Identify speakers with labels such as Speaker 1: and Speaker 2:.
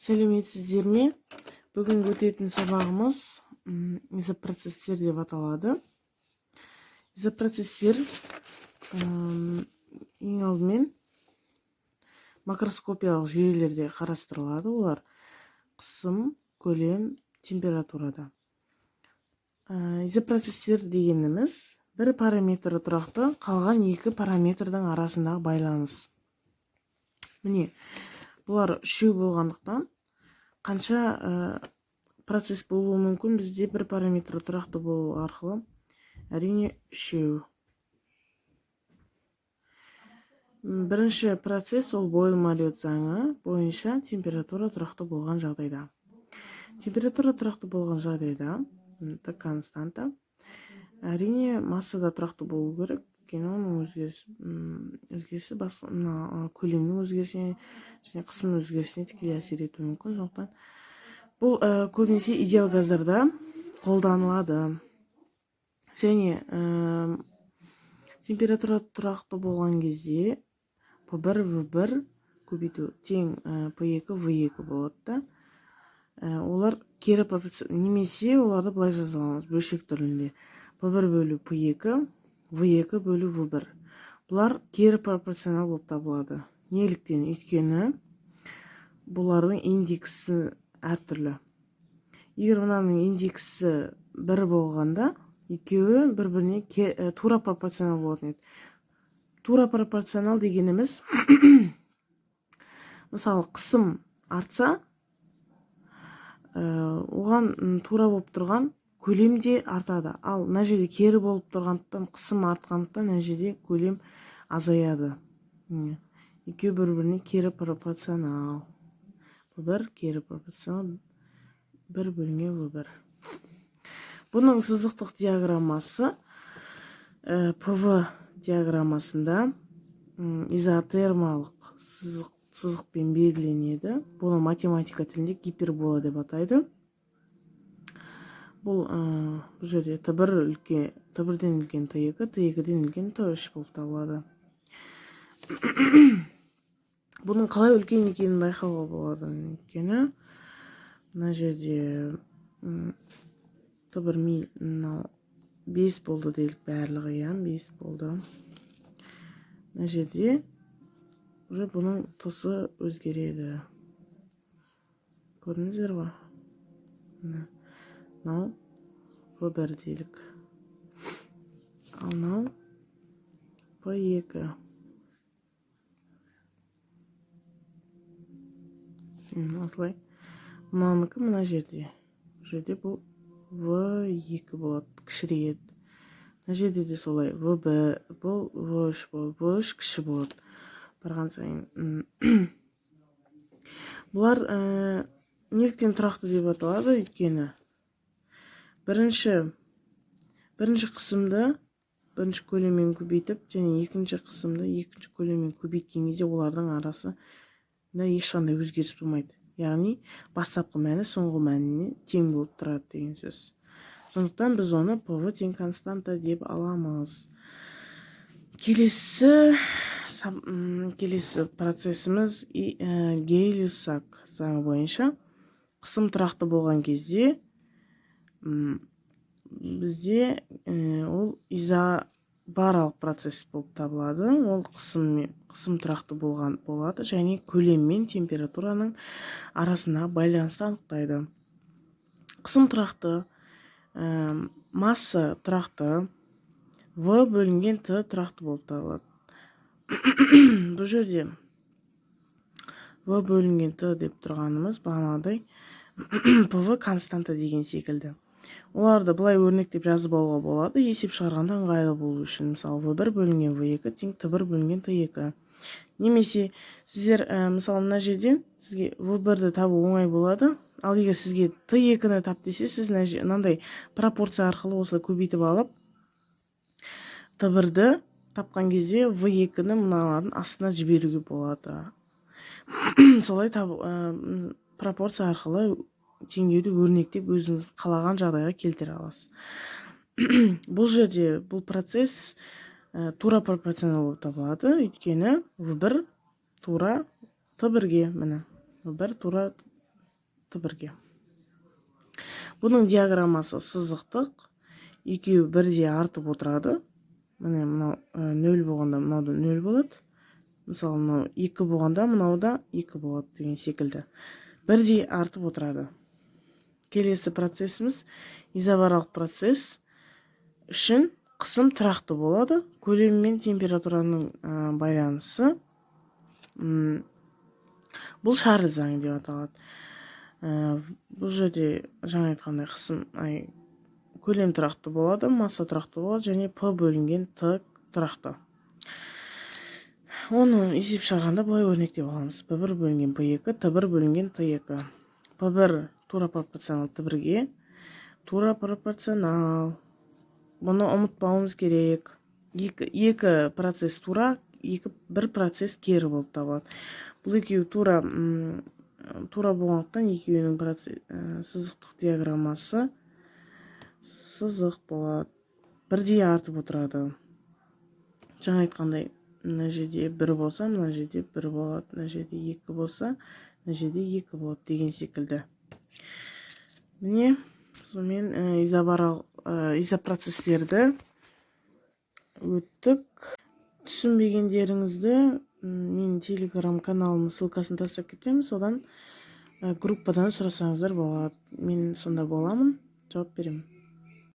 Speaker 1: Сәлеметсіздер ме? Бүгін өтетін сабағымыз изопроцестер деп аталады. Изопроцестер ең алдымен макроскопиялық жүйелерде қарастырылады. Олар қысым, көлем, температурада. Изопроцестер дегеніміз бір параметрі тұрақты, қалған екі параметрдің арасындағы байланыс. Міне, бұлар үшеу болғандықтан қанша процесс болуы мүмкін, бізде бір параметрі тұрақты болу арқылы әрине үшеу. Бірінші процесс ол Бойл-Мариот заңы бойынша температура тұрақты болған жағдайда. Температура тұрақты болған жағдайда, это константа, әрине массада тұрақты болу керек, өйткені оның өзгерісі көлемнің өзгерісіне және қысымның өзгерісіне тікелей әсер етуі мүмкін. Сондықтан бұл көбінесе идеал газдарда қолданылады. Және температура тұрақты болған кезде P1 V1 көбейту тең P2 V2 болады да. Олар кері пропорционал, немесе оларды былай жаза аламыз бөлшек түрінде. P1 бөлу P2, V2 бөлу V1. Бұлар кері пропорционал болып табылады. Неліктен? Өйткені бұлардың индексі әртүрлі. Егер мынаның индексі 1 болғанда, екеуі бір-біріне тура пропорционал болатын еді. Тура пропорционал дегеніміз мысалы қысым артса, оған тура болып тұрған көлем де артады. Ал мына жерде кері болып тұрғандықтан, қысым артқандықтан мына жерде көлем азаяды. Екеуі бір-біріне кері пропорционал. P1 кері пропорционал 1 бөлінген V1. Бұның сызықтық диаграммасы PV диаграммасында изотермалық сызықпен белгіленеді. Бұны математика тілінде гипербола деп атайды. Бұл жерде T1-ден үлкен T2, T2-ден үлкен T3 болып табылады. Бұның қалай үлкен екенін байқауға болады. Өйткені мына жерде T1 5 болды делік барлығы, 5 болды. Мына жерде бұның тұсы өзгереді. Көрдіңіздер ба? Мынау V1 делік. Ал мынау P2. Осылай. Мынаныкі мына жерде. Бұл V2 болады, кішірейеді. Мына жерде де солай. V1, бұл V3 болады. V3 кіші болады. Барған сайын. Бұлар неліктен тұрақты деп аталады? Өйткені бірінші қысымды бірінші көлеммен көбейтіп, және екінші қысымды екінші көлеммен көбейткен кезде олардың арасында ешқандай өзгеріс болмайды. Яғни бастапқы мәні соңғы мәніне тең болып тұрады деген сөз. Сондықтан біз оны PV тең константа деп аламыз. Келесі процесіміз Гей-Люссак заңы бойынша қысым тұрақты болған кезде бізде ол изобаралық процесс болып табылады. Ол қысым тұрақты болған болады және көлем мен температураның арасына байланысты анықтайды. Қысым тұрақты, масса тұрақты, V бөлінген T тұрақты болып табылады. Бұл жерде V бөлінген T деп тұрғанымыз бағанағыдай PV константа деген секілді. Оларды былай өрнектеп жазып алуға болады. Есеп шығарғанда ыңғайлы болу үшін. Мысалы, V1 бөлінген V2 тең T1 бөлінген T2. Немесе сіздер, мысалы, мына жерден сізге V1-ді табу оңай болады. Ал егер сізге T2-ні тап десе, сіз мынандай пропорция арқылы осылай көбейтіп алып, T1-ді тапқан кезде V2-ні мыналардың астына жіберуге болады. Солай пропорция арқылы теңдеуді өрнектеп өзіңіз қалаған жағдайға келтіре аласыз. Бұл жерде бұл процесс тура пропорционал болып табылады. Өйткені V1 тура T1-ге, міне V1 тура Т1-ге. Бұның диаграммасы сызықтық. Екеуі бірдей артып отырады. Міне мынау 0 болғанда мынау 0 болады. Мысалы мынау 2 болғанда мынау да 2 болады деген секілді. Бірдей артып отырады. Келесі процесіміз изобаралық процесс үшін қысым тұрақты болады. Көлем мен температураның байланысы. Бұл Шарль заңы деп аталады. Бұл жерде жаңа айтқандай қысым көлем тұрақты болады, масса тұрақты болады және П бөлінген Т тұрақты. Оны есеп шығарғанда былай өрнектеп аламыз. П1 бөлінген П2, Т1 бөлінген Т2. П1 тура пропорционал Т1-ге, тура пропорционал. Бұны ұмытпауымыз керек. Екі процесс тура, бір процесс кері болып табылады. Бұл екеуі тура болғандықтан екеуінің сызықтық диаграммасы сызық болады. Бірдей артып отырады. Жаңа айтқандай, мына жерде 1 болса, мына жерде 1 болады. Мына жерде 2 болса, мына жерде 2 болады деген секілді. Міне, сонымен изопроцесстерді өттік. Түсінбегендеріңізді мен телеграм каналымның ссылкасын тастап кетемін. Содан группадан сұрасаңыздар болады. Мен сонда боламын, жауап беремін.